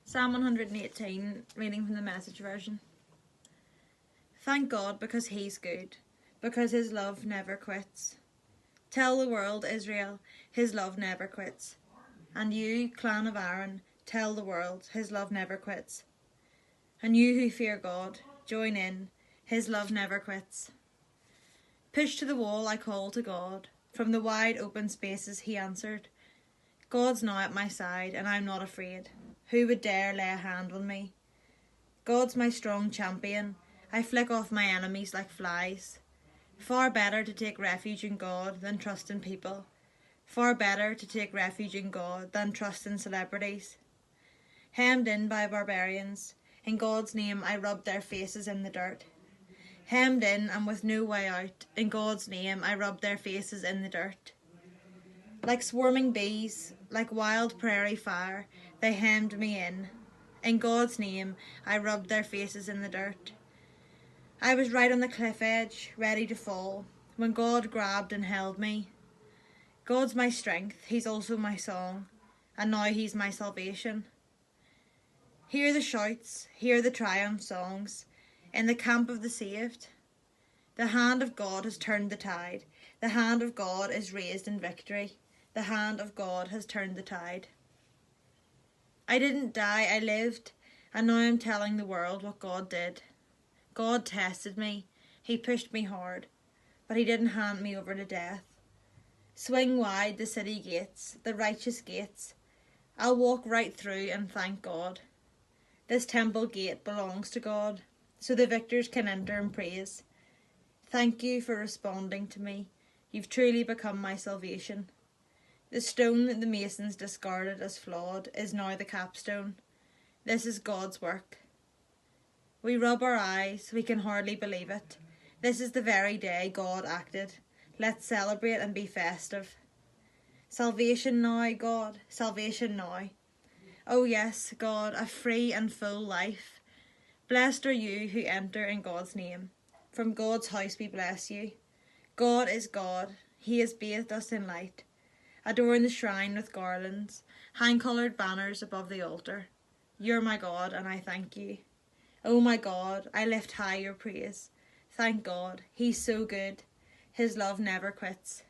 Psalm 118, reading from the Message version. Thank God because He's good, because His love never quits. Tell the world, Israel, His love never quits. And you, clan of Aaron, tell the world, His love never quits. And you who fear God, join in, His love never quits. Push to the wall, I call to God. From the wide open spaces He answered. God's now at my side, and I'm not afraid. Who would dare lay a hand on me? God's my strong champion. I flick off my enemies like flies. Far better to take refuge in God than trust in people. Far better to take refuge in God than trust in celebrities. Hemmed in by barbarians, in God's name I rub their faces in the dirt. Hemmed in and with no way out, in God's name I rub their faces in the dirt. Like swarming bees, like wild prairie fire, they hemmed me in. In God's name, I rubbed their faces in the dirt. I was right on the cliff edge, ready to fall, when God grabbed and held me. God's my strength, He's also my song, and now He's my salvation. Hear the shouts, hear the triumph songs, in the camp of the saved. The hand of God has turned the tide, the hand of God is raised in victory. The hand of God has turned the tide. I didn't die, I lived, and now I'm telling the world what God did. God tested me, He pushed me hard, but He didn't hand me over to death. Swing wide the city gates, the righteous gates. I'll walk right through and thank God. This temple gate belongs to God, so the victors can enter and praise. Thank you for responding to me. You've truly become my salvation. The stone that the masons discarded as flawed is now the capstone. This is God's work. We rub our eyes, we can hardly believe it. This is the very day God acted. Let's celebrate and be festive. Salvation now, God, salvation now. Oh yes, God, a free and full life. Blessed are you who enter in God's name. From God's house we bless you. God is God, He has bathed us in light. Adorn the shrine with garlands, hang coloured banners above the altar. You're my God, and I thank you. Oh my God, I lift high your praise. Thank God, He's so good. His love never quits.